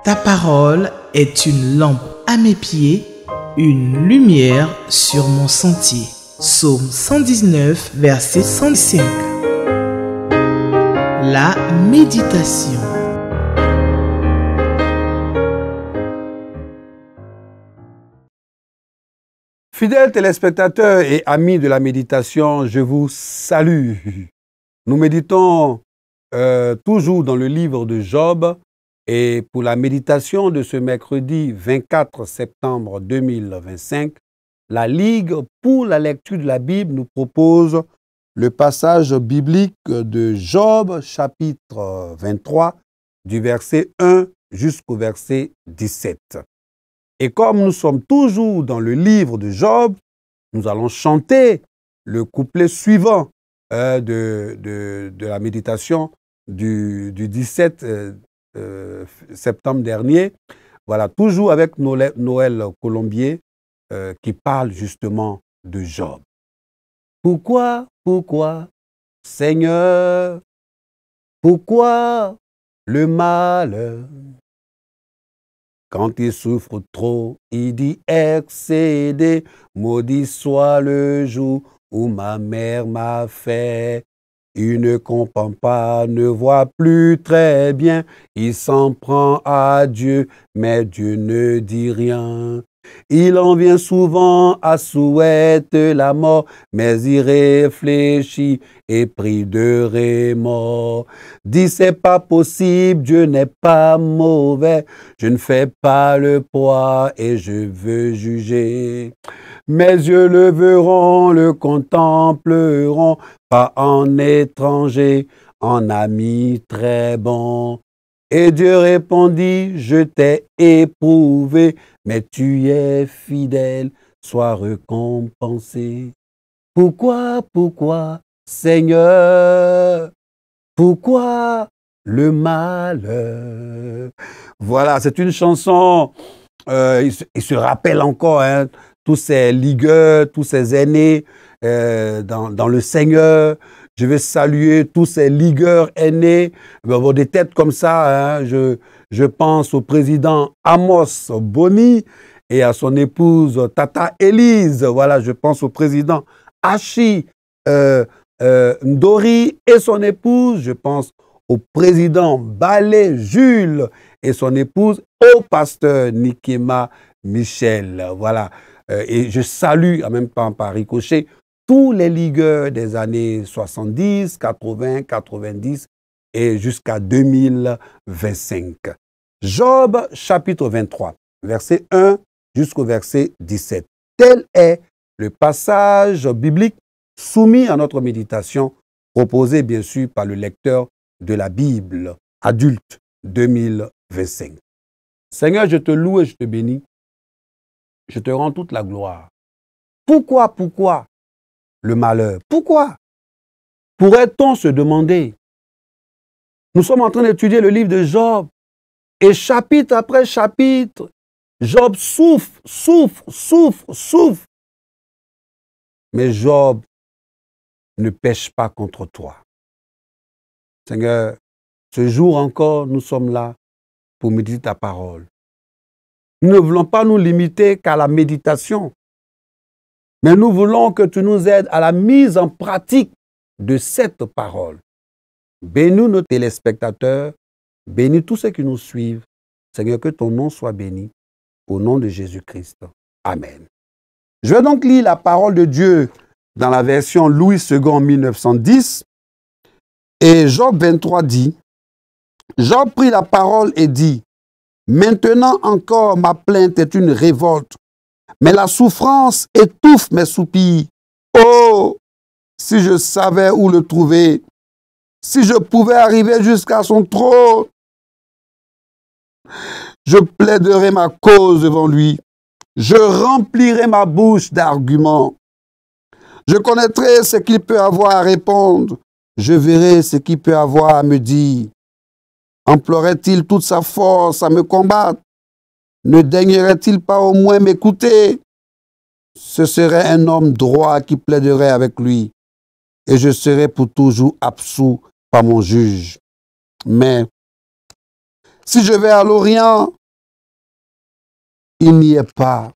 Ta parole est une lampe à mes pieds, une lumière sur mon sentier. Psaume 119, verset 105. La méditation. Fidèles téléspectateurs et amis de la méditation, je vous salue. Nous méditons toujours dans le livre de Job et pour la méditation de ce mercredi 24 septembre 2025, la Ligue pour la lecture de la Bible nous propose le passage biblique de Job chapitre 23 du verset 1 jusqu'au verset 17. Et comme nous sommes toujours dans le livre de Job, nous allons chanter le couplet suivant de la méditation du 17 septembre dernier. Voilà, toujours avec Noël Colombier qui parle justement de Job. Pourquoi, Seigneur, pourquoi le malheur? Quand il souffre trop, il dit excédé, maudit soit le jour où ma mère m'a fait. Il ne comprend pas, ne voit plus très bien, il s'en prend à Dieu, mais Dieu ne dit rien. Il en vient souvent à souhaiter la mort, mais il réfléchit et prie de remords. Dit c'est pas possible, Dieu n'est pas mauvais, je ne fais pas le poids et je veux juger. Mes yeux le verront, le contempleront, pas en étranger, en ami très bon. Et Dieu répondit, je t'ai éprouvé, mais tu es fidèle, sois récompensé. Pourquoi, Seigneur, pourquoi le malheur? Voilà, c'est une chanson, il se rappelle encore, tous ces ligueurs, tous ces aînés dans le Seigneur. Je vais saluer tous ces ligueurs aînés, des têtes comme ça. Je pense au président Amos Boni et à son épouse Tata Élise. Voilà, je pense au président Hachi Ndori et son épouse. Je pense au président Balé Jules et son épouse, au pasteur Nikema Michel. Voilà. Et je salue en même temps par ricochet tous les ligueurs des années 70, 80, 90 et jusqu'à 2025. Job chapitre 23, verset 1 jusqu'au verset 17. Tel est le passage biblique soumis à notre méditation, proposé bien sûr par le lecteur de la Bible adulte 2025. Seigneur, je te loue et je te bénis. Je te rends toute la gloire. Pourquoi le malheur? Pourquoi? Pourrait-on se demander? Nous sommes en train d'étudier le livre de Job et chapitre après chapitre, Job souffre. Mais Job ne pêche pas contre toi. Seigneur, ce jour encore, nous sommes là pour méditer ta parole. Nous ne voulons pas nous limiter qu'à la méditation, mais nous voulons que tu nous aides à la mise en pratique de cette parole. Bénis nos téléspectateurs, bénis tous ceux qui nous suivent. Seigneur, que ton nom soit béni. Au nom de Jésus-Christ. Amen. Je vais donc lire la parole de Dieu dans la version Louis II 1910. Et Job 23 dit, Job prit la parole et dit, maintenant encore ma plainte est une révolte, mais la souffrance étouffe mes soupirs. Oh, si je savais où le trouver, si je pouvais arriver jusqu'à son trône, je plaiderais ma cause devant lui. Je remplirai ma bouche d'arguments. Je connaîtrai ce qu'il peut avoir à répondre. Je verrai ce qu'il peut avoir à me dire. Emploierait-il toute sa force à me combattre? Ne daignerait-il pas au moins m'écouter? Ce serait un homme droit qui plaiderait avec lui, et je serais pour toujours absous par mon juge. Mais si je vais à l'Orient, il n'y est pas.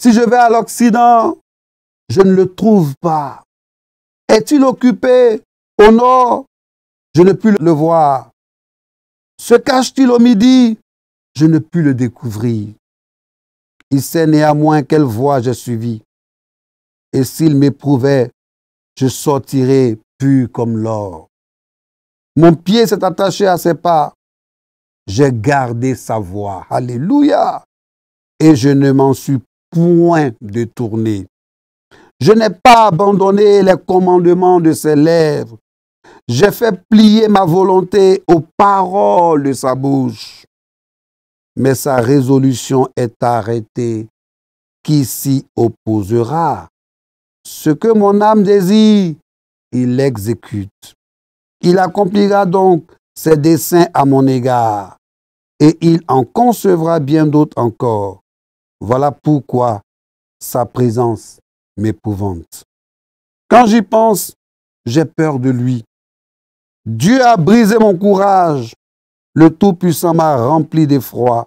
Si je vais à l'Occident, je ne le trouve pas. Est-il occupé au nord? Je ne puis le voir. Se cache-t-il au midi? Je ne puis le découvrir. Il sait néanmoins quelle voie j'ai suivie. Et s'il m'éprouvait, je sortirais pur comme l'or. Mon pied s'est attaché à ses pas. J'ai gardé sa voie. Alléluia. Et je ne m'en suis point détourné. Je n'ai pas abandonné les commandements de ses lèvres. J'ai fait plier ma volonté aux paroles de sa bouche. Mais sa résolution est arrêtée. Qui s'y opposera? Ce que mon âme désire, il l'exécute. Il accomplira donc ses desseins à mon égard, et il en concevra bien d'autres encore. Voilà pourquoi sa présence m'épouvante. Quand j'y pense, j'ai peur de lui. Dieu a brisé mon courage. Le Tout-Puissant m'a rempli d'effroi,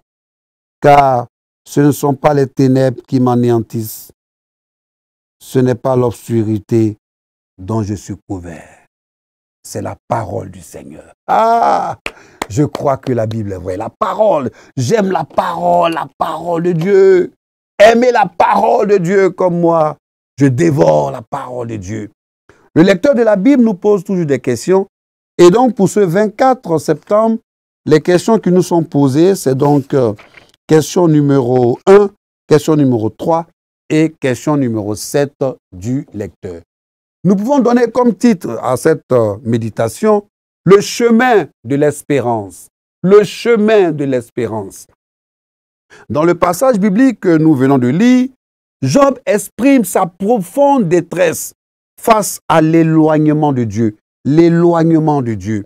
car ce ne sont pas les ténèbres qui m'anéantissent. Ce n'est pas l'obscurité dont je suis couvert. C'est la parole du Seigneur. Ah, je crois que la Bible est vraie. La parole, j'aime la parole de Dieu. Aimez la parole de Dieu comme moi. Je dévore la parole de Dieu. Le lecteur de la Bible nous pose toujours des questions. Et donc, pour ce 24 septembre, les questions qui nous sont posées, c'est donc question numéro 1, question numéro 3 et question numéro 7 du lecteur. Nous pouvons donner comme titre à cette méditation « Le chemin de l'espérance ». Le chemin de l'espérance. Dans le passage biblique que nous venons de lire, Job exprime sa profonde détresse face à l'éloignement de Dieu. L'éloignement de Dieu.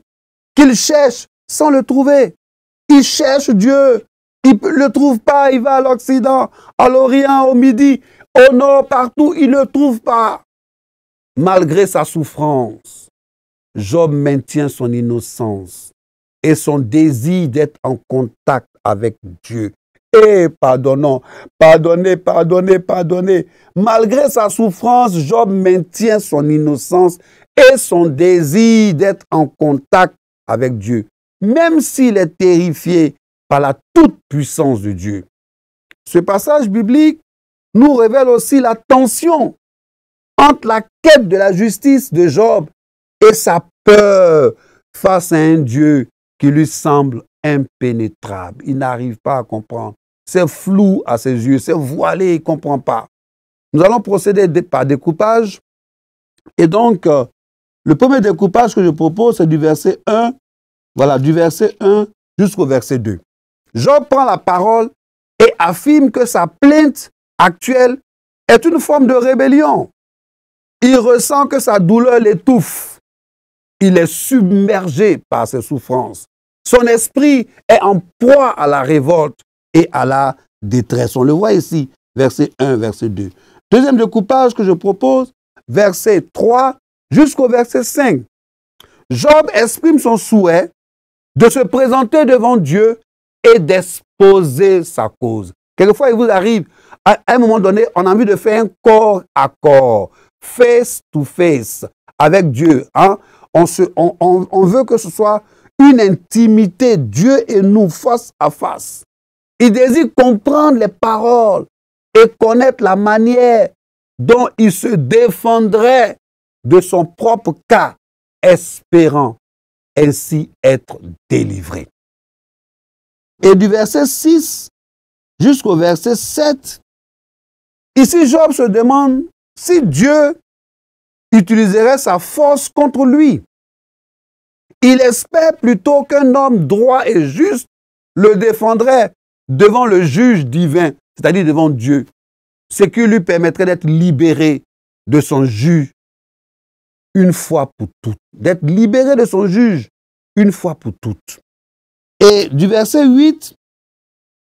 Qu'il cherche sans le trouver. Il cherche Dieu. Il ne le trouve pas. Il va à l'Occident, à l'Orient, au Midi, au Nord, partout. Il ne le trouve pas. Malgré sa souffrance, Job maintient son innocence et son désir d'être en contact avec Dieu. Et pardonnez. Malgré sa souffrance, Job maintient son innocence et son désir d'être en contact avec Dieu, même s'il est terrifié par la toute-puissance de Dieu. Ce passage biblique nous révèle aussi la tension entre la quête de la justice de Job et sa peur face à un Dieu qui lui semble impénétrable. Il n'arrive pas à comprendre. C'est flou à ses yeux, c'est voilé, il ne comprend pas. Nous allons procéder par découpage. Et donc, le premier découpage que je propose, c'est du verset 1, voilà, du verset 1 jusqu'au verset 2. Job prend la parole et affirme que sa plainte actuelle est une forme de rébellion. Il ressent que sa douleur l'étouffe. Il est submergé par ses souffrances. Son esprit est en proie à la révolte et à la détresse. On le voit ici, verset 1, verset 2. Deuxième découpage que je propose, verset 3 jusqu'au verset 5. Job exprime son souhait de se présenter devant Dieu et d'exposer sa cause. Quelquefois, il vous arrive, à un moment donné, on a envie de faire un corps à corps, face to face, avec Dieu. Hein? On veut que ce soit une intimité, Dieu et nous, face à face. Il désire comprendre les paroles et connaître la manière dont il se défendrait de son propre cas, espérant ainsi être délivré. Et du verset 6 jusqu'au verset 7, ici Job se demande si Dieu utiliserait sa force contre lui. Il espère plutôt qu'un homme droit et juste le défendrait devant le juge divin, c'est-à-dire devant Dieu, ce qui lui permettrait d'être libéré de son juge une fois pour toutes, d'être libéré de son juge une fois pour toutes. Et du verset 8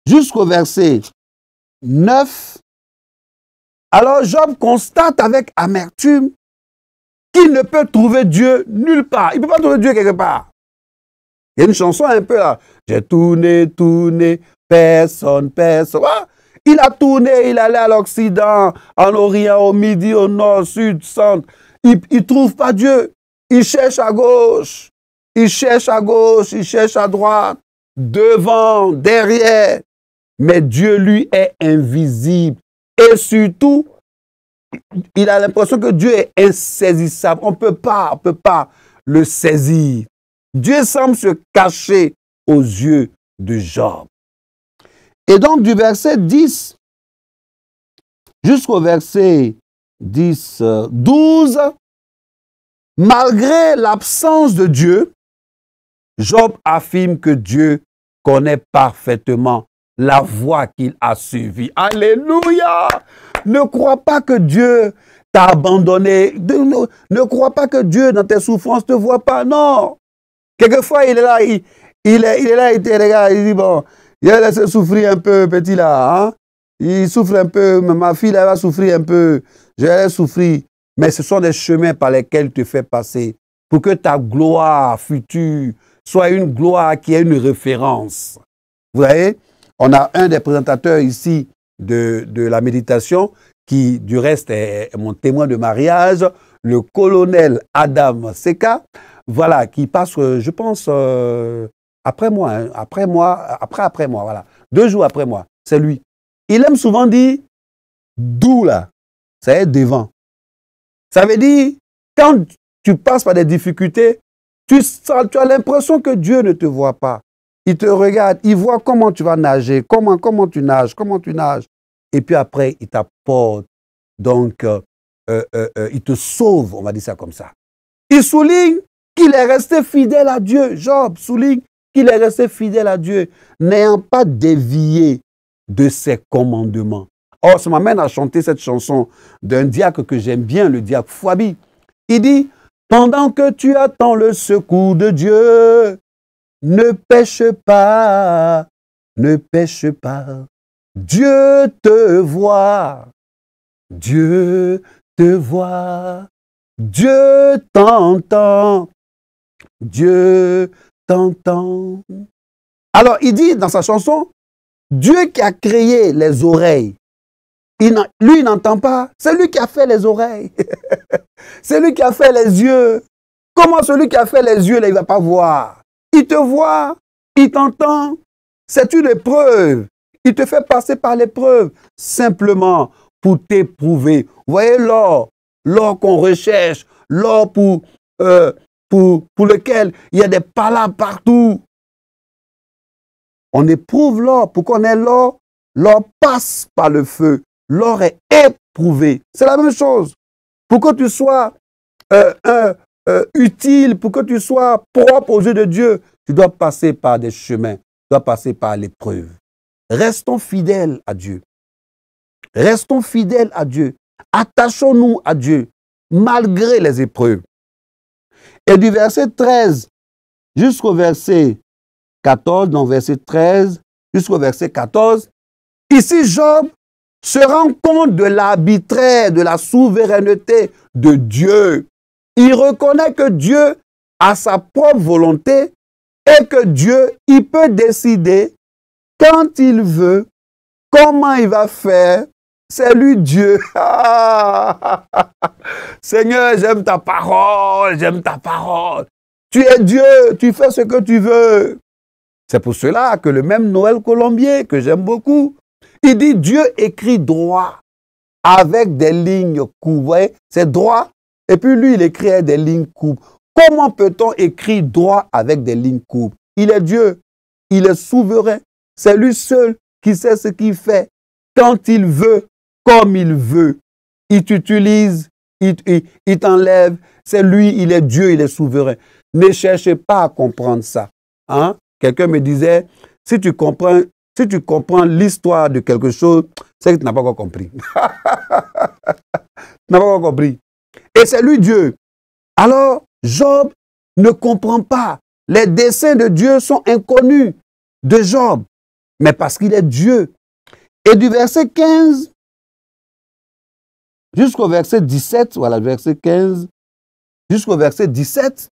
jusqu'au verset 9, alors Job constate avec amertume qu'il ne peut trouver Dieu nulle part. Il ne peut pas trouver Dieu quelque part. Il y a une chanson un peu là. J'ai tourné Personne. Ah, il a tourné, il allait à l'Occident, en Orient, au Midi, au Nord, Sud, Centre. Il ne trouve pas Dieu. Il cherche à gauche. Il cherche à gauche, il cherche à droite, devant, derrière. Mais Dieu, lui, est invisible. Et surtout, il a l'impression que Dieu est insaisissable. On ne peut pas le saisir. Dieu semble se cacher aux yeux de Job. Et donc, du verset 10 jusqu'au verset 12, malgré l'absence de Dieu, Job affirme que Dieu connaît parfaitement la voie qu'il a suivie. Alléluia! Ne crois pas que Dieu t'a abandonné. Ne crois pas que Dieu, dans tes souffrances, ne te voit pas. Non! Quelquefois, il est là, il te regarde, il dit, bon, il a laissé souffrir un peu, petit là. Hein? Il souffre un peu, ma fille, elle va souffrir un peu. Je vais souffrir. Mais ce sont des chemins par lesquels tu te fais passer pour que ta gloire future soit une gloire qui ait une référence. Vous voyez, on a un des présentateurs ici de la méditation qui, du reste, est mon témoin de mariage, le colonel Adam Seka, voilà, qui passe, je pense, après moi, hein, après moi, voilà, 2 jours après moi, c'est lui. Il aime souvent dire, d'où là, ça est devant. Ça veut dire, quand tu passes par des difficultés, tu as l'impression que Dieu ne te voit pas. Il te regarde, il voit comment tu vas nager, comment tu nages. Et puis après, il t'apporte. Donc, il te sauve, on va dire ça comme ça. Il souligne qu'il est resté fidèle à Dieu. Job souligne qu'il est resté fidèle à Dieu, n'ayant pas dévié de ses commandements. Or, ça m'amène à chanter cette chanson d'un diacre que j'aime bien, le diacre Fouabi. Il dit, pendant que tu attends le secours de Dieu, ne pêche pas, ne pêche pas. Dieu te voit, Dieu te voit, Dieu t'entend, Dieu t'entend. Alors, il dit dans sa chanson, Dieu qui a créé les oreilles, lui, il n'entend pas. C'est lui qui a fait les oreilles. C'est lui qui a fait les yeux. Comment celui qui a fait les yeux, là, il ne va pas voir? Il te voit, il t'entend. C'est une épreuve. Il te fait passer par l'épreuve simplement pour t'éprouver. Vous voyez l'or qu'on recherche, l'or pour lequel il y a des palabres partout. On éprouve l'or. Pour qu'on ait l'or, l'or passe par le feu. L'or est éprouvé. C'est la même chose. Pour que tu sois utile, pour que tu sois propre aux yeux de Dieu, tu dois passer par des chemins, tu dois passer par l'épreuve. Restons fidèles à Dieu. Restons fidèles à Dieu. Attachons-nous à Dieu, malgré les épreuves. Et du verset 13 jusqu'au verset 14, dans verset 13 jusqu'au verset 14, ici Job se rend compte de l'arbitraire, de la souveraineté de Dieu. Il reconnaît que Dieu a sa propre volonté et que Dieu, il peut décider quand il veut, comment il va faire. C'est lui Dieu. Seigneur, j'aime ta parole, j'aime ta parole. Tu es Dieu, tu fais ce que tu veux. C'est pour cela que le même Noël Colombier, que j'aime beaucoup, il dit Dieu écrit droit avec des lignes coupes. Vous voyez, c'est droit. Et puis lui, il écrit avec des lignes coupes. Comment peut-on écrire droit avec des lignes coupes? Il est Dieu. Il est souverain. C'est lui seul qui sait ce qu'il fait. Quand il veut, comme il veut. Il t'utilise, il t'enlève. C'est lui, il est Dieu, il est souverain. Ne cherchez pas à comprendre ça. Hein? Quelqu'un me disait, si tu comprends l'histoire de quelque chose, c'est que tu n'as pas encore compris. Tu n'as pas encore compris. Et c'est lui Dieu. Alors, Job ne comprend pas. Les desseins de Dieu sont inconnus de Job. Mais parce qu'il est Dieu. Et du verset 15 jusqu'au verset 17, voilà, verset 15 jusqu'au verset 17,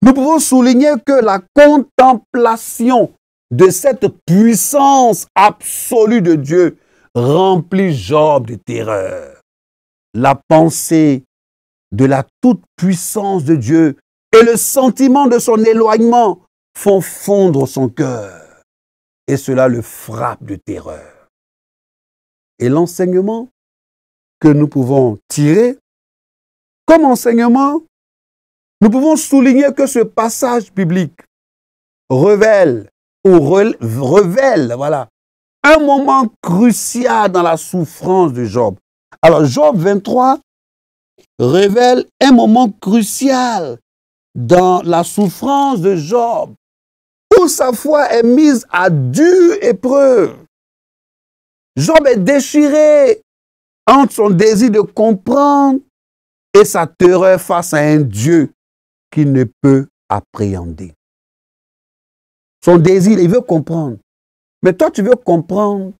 nous pouvons souligner que la contemplation de cette puissance absolue de Dieu remplit Job de terreur. La pensée de la toute-puissance de Dieu et le sentiment de son éloignement font fondre son cœur. Et cela le frappe de terreur. Et l'enseignement que nous pouvons tirer comme enseignement, nous pouvons souligner que ce passage biblique révèle voilà, un moment crucial dans la souffrance de Job. Alors, Job 23 révèle un moment crucial dans la souffrance de Job, où sa foi est mise à dure épreuve. Job est déchiré entre son désir de comprendre et sa terreur face à un Dieu qu'il ne peut appréhender. Son désir, il veut comprendre. Mais toi, tu veux comprendre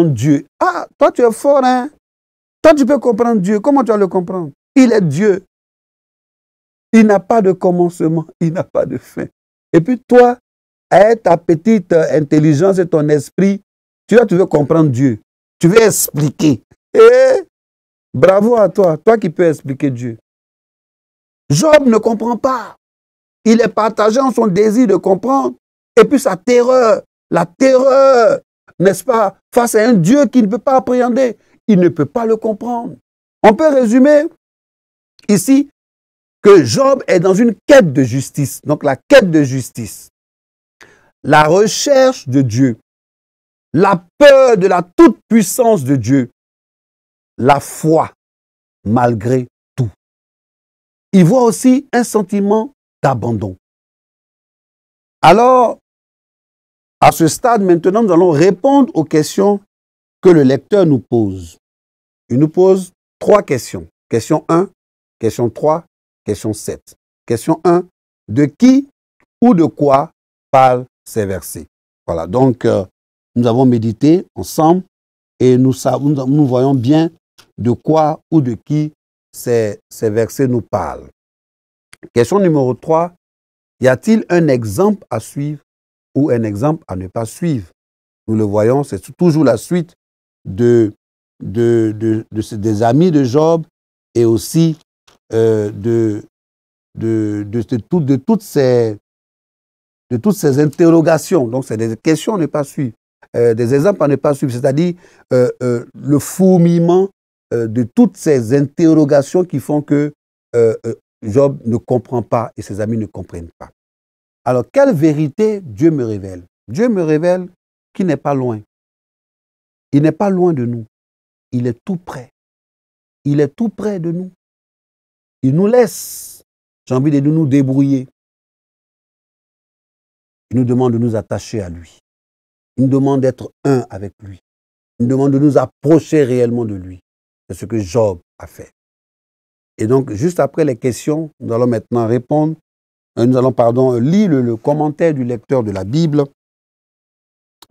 Dieu. Ah, toi, tu es fort, hein? Toi, tu peux comprendre Dieu. Comment tu vas le comprendre? Il est Dieu. Il n'a pas de commencement, il n'a pas de fin. Et puis toi, avec ta petite intelligence et ton esprit, tu veux comprendre Dieu. Tu veux expliquer. Et bravo à toi, toi qui peux expliquer Dieu. Job ne comprend pas. Il est partagé en son désir de comprendre. Et puis sa terreur, la terreur, n'est-ce pas, face à un Dieu qu'il ne peut pas appréhender. Il ne peut pas le comprendre. On peut résumer ici que Job est dans une quête de justice. Donc la quête de justice, la recherche de Dieu, la peur de la toute-puissance de Dieu, la foi malgré tout. Il voit aussi un sentiment d'abandon. Alors, à ce stade, maintenant, nous allons répondre aux questions que le lecteur nous pose. Il nous pose 3 questions. Question 1, question 3, question 7. Question 1, de qui ou de quoi parlent ces versets? Voilà, donc nous avons médité ensemble et nous voyons bien de quoi ou de qui ces versets nous parlent. Question numéro 3, y a-t-il un exemple à suivre ou un exemple à ne pas suivre? Nous le voyons, c'est toujours la suite des amis de Job et aussi de toutes ces interrogations. Donc, c'est des questions à ne pas suivre, des exemples à ne pas suivre, c'est-à-dire le fourmillement de toutes ces interrogations qui font que Job ne comprend pas et ses amis ne comprennent pas. Alors, quelle vérité Dieu me révèle? Dieu me révèle qu'il n'est pas loin. Il n'est pas loin de nous. Il est tout près. Il est tout près de nous. Il nous laisse, j'ai envie de nous débrouiller. Il nous demande de nous attacher à lui. Il nous demande d'être un avec lui. Il nous demande de nous approcher réellement de lui. C'est ce que Job a fait. Et donc, juste après les questions, nous allons maintenant répondre. Nous allons, lire le commentaire du lecteur de la Bible.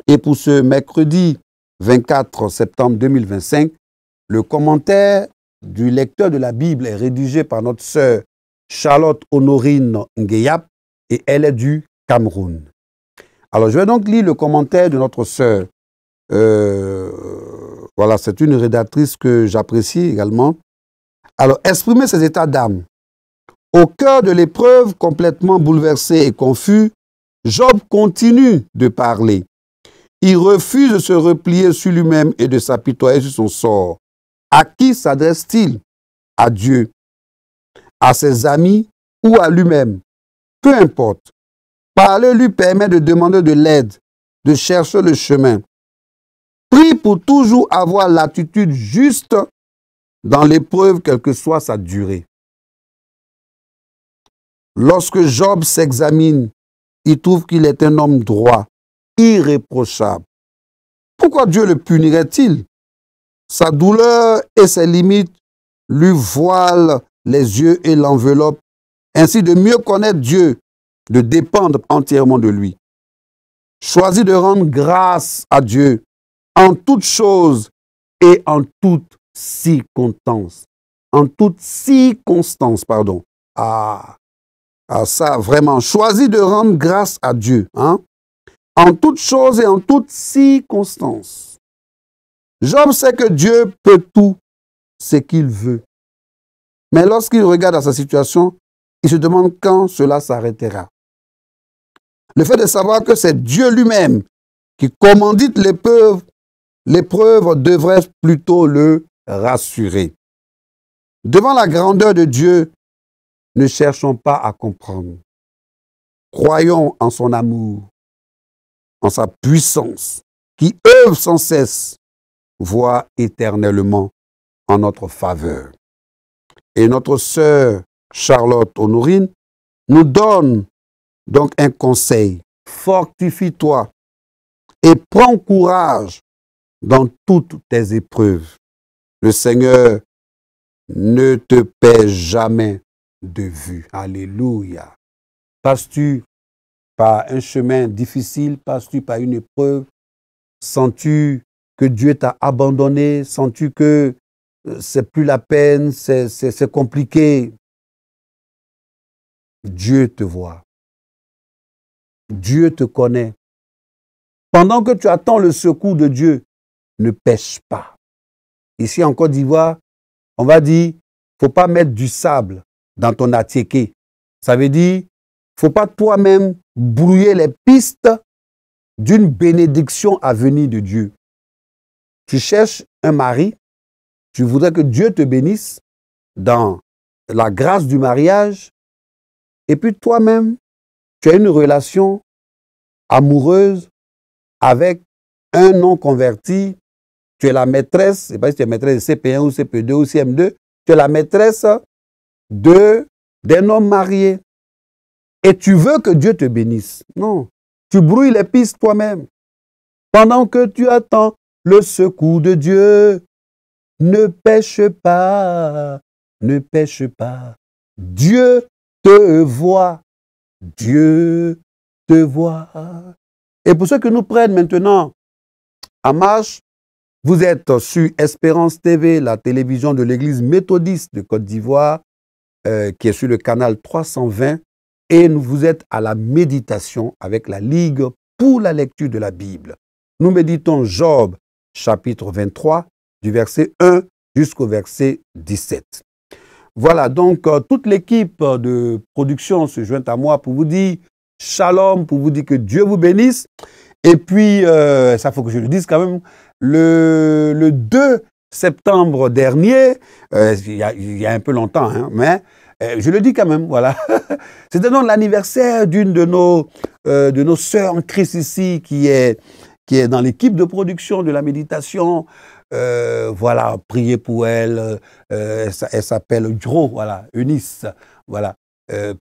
Et pour ce mercredi 24 septembre 2025, le commentaire du lecteur de la Bible est rédigé par notre sœur Charlotte Honorine Ngeyap et elle est du Cameroun. Alors, je vais donc lire le commentaire de notre sœur. Voilà, c'est une rédactrice que j'apprécie également. Alors, exprimer ses états d'âme. Au cœur de l'épreuve, complètement bouleversé et confus, Job continue de parler. Il refuse de se replier sur lui-même et de s'apitoyer sur son sort. À qui s'adresse-t-il? À Dieu, à ses amis ou à lui-même? Peu importe. Parler lui permet de demander de l'aide, de chercher le chemin. Prie pour toujours avoir l'attitude juste dans l'épreuve, quelle que soit sa durée. Lorsque Job s'examine, il trouve qu'il est un homme droit, irréprochable. Pourquoi Dieu le punirait-il? Sa douleur et ses limites lui voilent les yeux et l'enveloppent, ainsi de mieux connaître Dieu, de dépendre entièrement de lui. Choisis de rendre grâce à Dieu en toutes choses et en toutes circonstances. En toutes circonstances, pardon. Ça, vraiment, choisis de rendre grâce à Dieu. Hein? en toutes choses et en toutes circonstances. Job sait que Dieu peut tout ce qu'il veut. Mais lorsqu'il regarde à sa situation, il se demande quand cela s'arrêtera. Le fait de savoir que c'est Dieu lui-même qui commandite l'épreuve devrait plutôt le rassurer. Devant la grandeur de Dieu, ne cherchons pas à comprendre. Croyons en son amour, en sa puissance, qui œuvre sans cesse, voit éternellement en notre faveur. Et notre sœur Charlotte Honorine nous donne donc un conseil. Fortifie-toi et prends courage dans toutes tes épreuves. Le Seigneur ne te perd jamais de vue. Alléluia. Passes-tu par un chemin difficile? Passes-tu par une épreuve? Sens-tu que Dieu t'a abandonné? Sens-tu que c'est plus la peine? C'est compliqué? Dieu te voit. Dieu te connaît. Pendant que tu attends le secours de Dieu, ne pêche pas. Ici en Côte d'Ivoire, on va dire, il ne faut pas mettre du sable dans ton attiéké. Ça veut dire, il ne faut pas toi-même brouiller les pistes d'une bénédiction à venir de Dieu. Tu cherches un mari, tu voudrais que Dieu te bénisse dans la grâce du mariage, et puis toi-même, tu as une relation amoureuse avec un non-converti, tu es la maîtresse, je ne sais pas si tu es maîtresse de CP1 ou CP2 ou CM2, tu es la maîtresse d'un homme marié. Et tu veux que Dieu te bénisse. Non, tu brouilles les pistes toi-même. Pendant que tu attends le secours de Dieu, ne pêche pas, ne pêche pas. Dieu te voit, Dieu te voit. Et pour ceux qui nous prennent maintenant en marche, vous êtes sur Espérance TV, la télévision de l'Église méthodiste de Côte d'Ivoire, qui est sur le canal 320, et vous êtes à la méditation avec la Ligue pour la lecture de la Bible. Nous méditons Job, chapitre 23, du verset 1 jusqu'au verset 17. Voilà, donc toute l'équipe de production se joint à moi pour vous dire shalom, pour vous dire que Dieu vous bénisse. Et puis, ça faut que je le dise quand même, le 2 septembre dernier, il y a un peu longtemps, hein, mais je le dis quand même, voilà. C'était donc l'anniversaire d'une de nos sœurs en Christ ici, qui est dans l'équipe de production de la méditation. Voilà, priez pour elle. Elle s'appelle Dro, voilà, Eunice, voilà.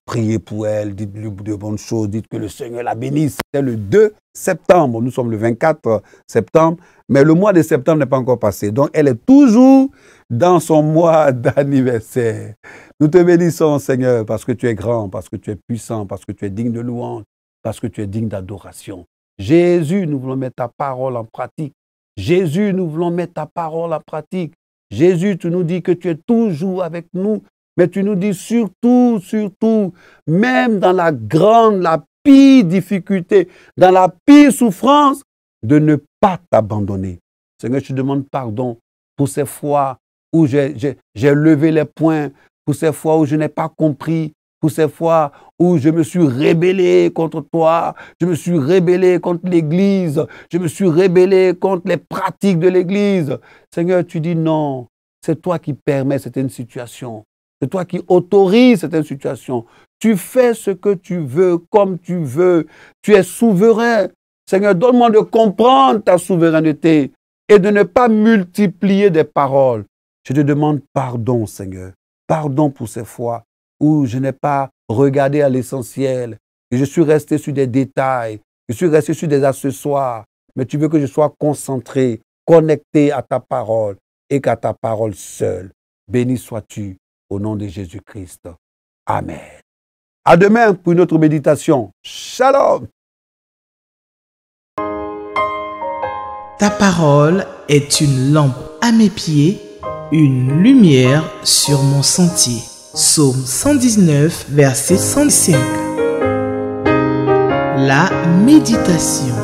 Priez pour elle, dites-lui de bonnes choses, dites que le Seigneur la bénisse. C'était le 2 septembre, nous sommes le 24 septembre, mais le mois de septembre n'est pas encore passé. Donc, elle est toujours dans son mois d'anniversaire. Nous te bénissons, Seigneur, parce que tu es grand, parce que tu es puissant, parce que tu es digne de louange, parce que tu es digne d'adoration. Jésus, nous voulons mettre ta parole en pratique. Jésus, nous voulons mettre ta parole en pratique. Jésus, tu nous dis que tu es toujours avec nous. Mais tu nous dis surtout, même dans la pire difficulté, dans la pire souffrance, de ne pas t'abandonner. Seigneur, je te demande pardon pour ces fois où j'ai levé les poings, pour ces fois où je n'ai pas compris, pour ces fois où je me suis rébellé contre toi, je me suis rébellé contre l'Église, je me suis rébellé contre les pratiques de l'Église. Seigneur, tu dis non, c'est toi qui permets certaines situations. C'est toi qui autorises certaines situations. Tu fais ce que tu veux, comme tu veux. Tu es souverain. Seigneur, donne-moi de comprendre ta souveraineté et de ne pas multiplier des paroles. Je te demande pardon, Seigneur. Pardon pour ces fois où je n'ai pas regardé à l'essentiel, et je suis resté sur des détails, je suis resté sur des accessoires. Mais tu veux que je sois concentré, connecté à ta parole et qu'à ta parole seule. Béni sois-tu. Au nom de Jésus-Christ. Amen. À demain pour une autre méditation. Shalom. Ta parole est une lampe à mes pieds, une lumière sur mon sentier. Psaume 119, verset 105. La méditation.